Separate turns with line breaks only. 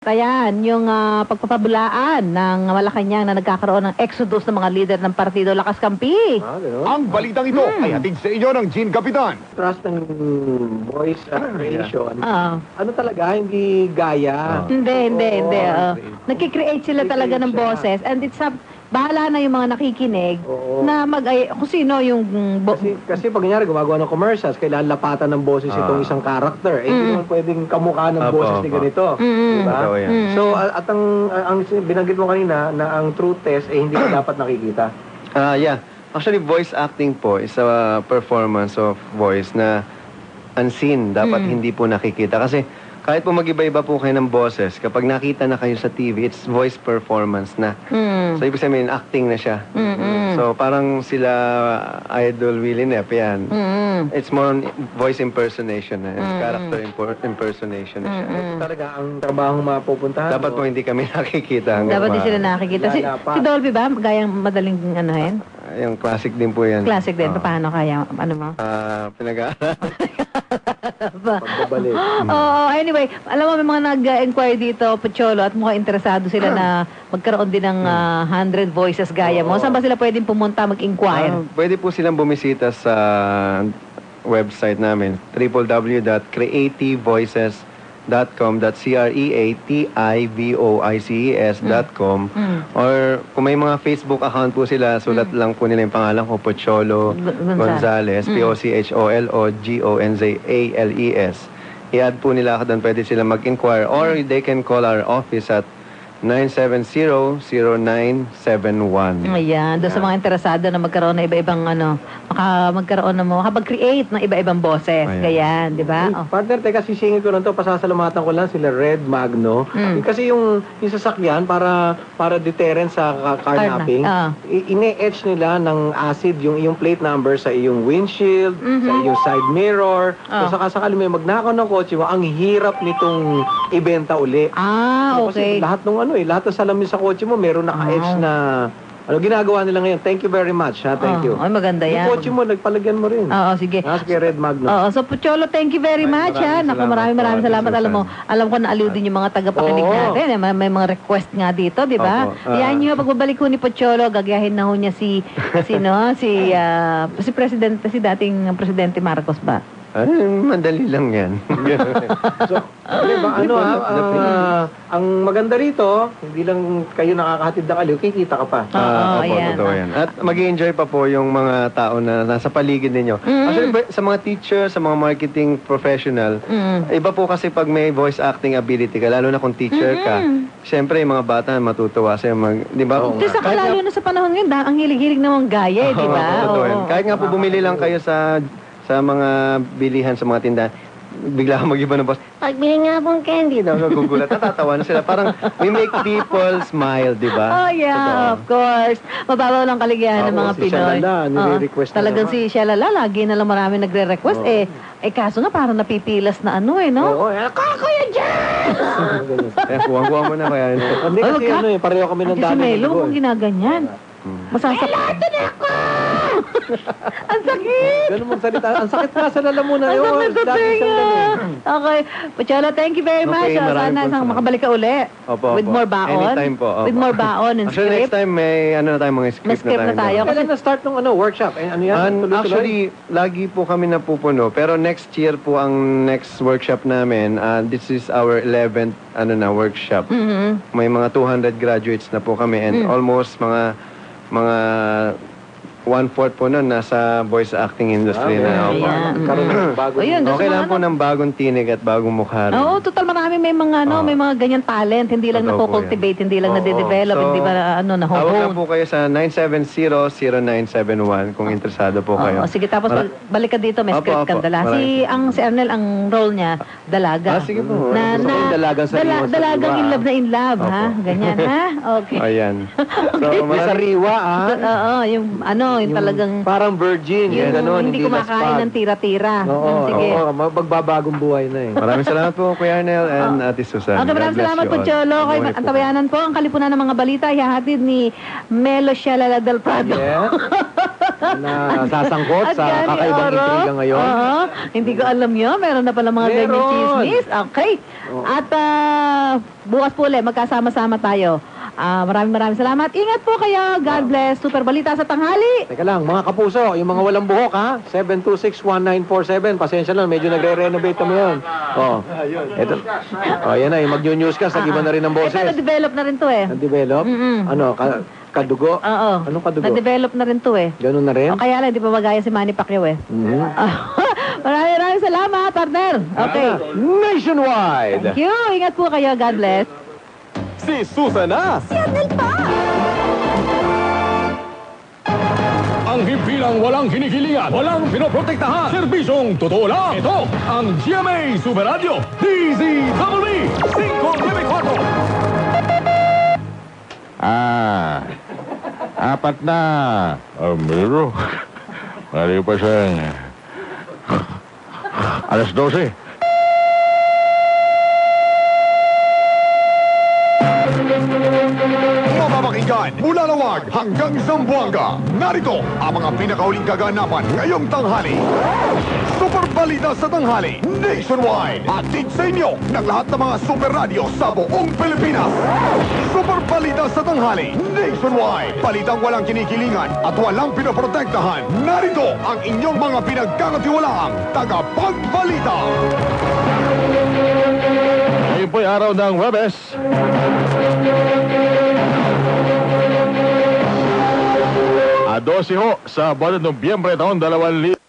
Ayan, yung pagpapabulaan ng Malacanang na nagkakaroon ng exodus ng mga leader ng Partido Lakas Kampi.
Gano'n?
Ang balitang ito ay hatid sa inyo ng Gene Capitan.
Trust ng voice creation.
Oo.
Ano talaga, hindi gaya.
Hindi.
Oo.
Nagkikreate sila talaga ng boses and bahala na yung mga nakikinig
Oo.
na kung sino yung
Kasi pag nangyari, gumagawa ng commercials, kailangan lapatan ng boses itong isang character. Eh, hindi naman pwedeng kamukha ng boses ni ganito. Diba?
Totoo yan.
So, at ang binanggit mo kanina na ang true test, hindi dapat nakikita.
Yeah. Actually, voice acting po is a performance of voice na unseen. Dapat hindi po nakikita. Kasi kahit po mag-iba-iba po kayo ng boses, kapag nakita na kayo sa TV, it's voice performance na. So, ibig sabihin, acting na siya. So, parang sila Idol Willie Neff, yan. It's more on voice impersonation na. It's character impersonation na siya.
Talaga, ang trabaho mapupuntahan.
Dapat po hindi kami nakikita.
dapat din sila nakikita. Si Dolby ba? Gayang madaling anuhin?
Yung classic din po yan.
Classic din. Paano kaya? Ano mo?
Pinag-aaral.
Pagbabalik.
Oo, anyway, alam mo may mga nag-inquire dito, Pocholo, at mukhang interesado sila na magkaroon din ng 100 voices gaya mo. Saan ba sila pwedeng pumunta mag-inquire?
Pwede po silang bumisita sa website namin, www.creativoices.com or kung may mga Facebook account po sila, sulat lang po nila yung pangalan ko, Pocholo Gonzales, P-O-C-H-O-L-O-G-O-N-Z-A-L-E-S. I-add po nila ako doon, pwede sila mag-inquire or they can call our office at 970-0971.
Ayan, doon sa mga interesado na magkaroon ng iba-ibang magkaroon ng makapag-create ng iba-ibang boses.
Ayan.
Ganyan, di ba? Oh.
Partner, teka, sisingin ko lang to, pasasalamatan ko lang sila Red Magno. Kasi yung sasakyan para deterrent sa carnapping, ine-etch nila ng acid yung plate number sa iyong windshield, sa iyong side mirror. So sakasakali may magnakaw ng kotse mo, ang hirap nitong ibenta uli.
Okay.
Kasi lahat ng salamin sa kotse mo, meron naka-etch na ginagawa nila ngayon. Thank you very much, ha? Thank you.
Ay, maganda yan.
Yung kotse mo, nagpalagyan mo rin.
Oo, sige.
Nasa kay Red Magno.
Oo, so Pocholo, thank you very much, ha? Naku, maraming salamat. Alam ko na aliw din yung mga tagapakinig natin. May mga request nga dito, di ba?
Opo.
Yan yung pagbabalik ko ni Pocholo, gagayahin na ho niya si dating Presidente Marcos ba?
Ay, madali lang yan.
So, diba, ang maganda rito, hindi lang kayo nakakahatid na kaliw, kikita ka pa.
Opo, totoo yan. At mag-i-enjoy pa po yung mga tao na nasa paligid ninyo. Actually, sa mga teacher, sa mga marketing professional, iba po kasi pag may voice acting ability ka, lalo na kung teacher ka, siyempre yung mga bata matutuwa sa'yo. Di ba?
Lalo na sa panahon ngayon, ang hilig-hilig namang gaya, di ba?
Totoo yan. Kahit nga po bumili lang kayo sa mga bilihan, sa mga tindahan, bigla kang mag-iba ng boss, pagbili nga pong candy, gugulat, natatawa na sila. Parang we make people smile, di ba?
Oh yeah, of course. Mababaw lang kaligayahan ng mga
si
Pinoy.
Shalala, nire-request na
Talagang
naman.
si Shalala, lagi na lang marami nagre-request. Kaso nga parang napipilas na no?
Oo, Kuya Jan!
Kuwang-kuwang mo na kaya.
Hindi kasi pareho kami ng
Si
dami.
Melo, kung ginaganyan. Masasak. Ang sakit!
Ganun mong salita. Ang sakit nga sa lalamunan.
Ang sakit sa tenga. Okay. Pocholo, thank you very much.
maraming
Sana
po
makabalik ka uli.
Opo,
With more baon.
Anytime po. Opo.
With more baon and
Actually, next
script.
time may mga script
May script na tayo.
Kailan na-start nung workshop? Ano yan? Tuloy-tuloy?
Actually, lagi po kami napupuno. Pero next year po ang next workshop namin. This is our 11th workshop. May mga 200 graduates na po kami and almost mga 1/4 po nun nasa voice acting industry na.
Ayan.
Karoon ng bago.
Ayun,
Okay lang po ng bagong tinig at bagong mukha rin.
Oo, total marami may mga may mga ganyan talent, hindi lang
Totoo po
nako-cultivate, hindi lang nade-develop,
So,
hindi ba
Tawag lang
na-hone.
po kayo sa 970-0971 kung interesado po kayo.
Sige, tapos balik ka dito, may
Opo,
script kang
opo.
dala. Si Ernel, ang role niya, dalaga.
Sige po.
Gusto ko yung dalagang sariwa sa
dalagang
diwa.
in love, ha? Ganyan, ha? Okay.
Ayan. So,
May sariwa,
Oo, yung talagang
parang virgin.
yung
Ganon,
hindi kumakain ng tira-tira. Sige.
Magbabagong buhay na eh.
maraming salamat po, Kuya Arnel and Ate Susan.
Okay, maraming
God bless
salamat
you
po,
all.
Cholo. Kay
Mabuhay po
ang tabayanan po, ang kalipunan ng mga balita, ihahatid ni Melo Shalala del Prado.
Yeah. na sasangkot
At
sa
gani,
kakaibang
Oro.
intriga ngayon.
Oo. Hindi ko alam yun. Meron na pala mga
Meron.
ganyan chismis. Okay.
Oo.
At bukas po ulit, magkasama-sama tayo. Maraming salamat. Ingat po kayo. God bless. Super balita sa tanghali.
Teka lang, mga kapuso, yung mga walang buhok ha, 7261947, pasensya lang, medyo nagre-renovate kami yun. Oh, ito. Oh, yan na, yung mag-newscast, nag-iba na rin ang
Ito,
boses.
na-develop na rin to eh.
Na-develop?
Mm-mm.
Ano, kadugo?
Oo.
Anong kadugo?
Na-develop na rin to eh.
Ganun na rin?
O kaya lang, di pa magaya si Manny Pacquiao eh.
Mhm.
Maraming salamat, partner. Okay.
Nationwide!
Thank you. Ingat po kayo. God bless.
Si Susana. Ang himpilang walang kinikilingan, walang pinoprotektahan, serbisyong totoo lang. Ito ang GMA Super Radio DZWB 594.
Apat na. Miro. Mali pa siyang... Alas 12.
Mapapakinggan mula Lawag hanggang Zamboanga. Narito ang mga pinakauling kaganapan ngayong tanghali. Super Balita sa Tanghali Nationwide. Atid sa inyo ng lahat ng mga super radio sa buong Pilipinas. Super Balita sa Tanghali Nationwide. Balitang walang kinikilingan at walang pinoprotektahan. Narito ang inyong mga pinagkakatiwalaang tagapagbalita.
Ngayon po'y araw ng Webes. 12 ho sa buwan ng Nobyembre taon 2000.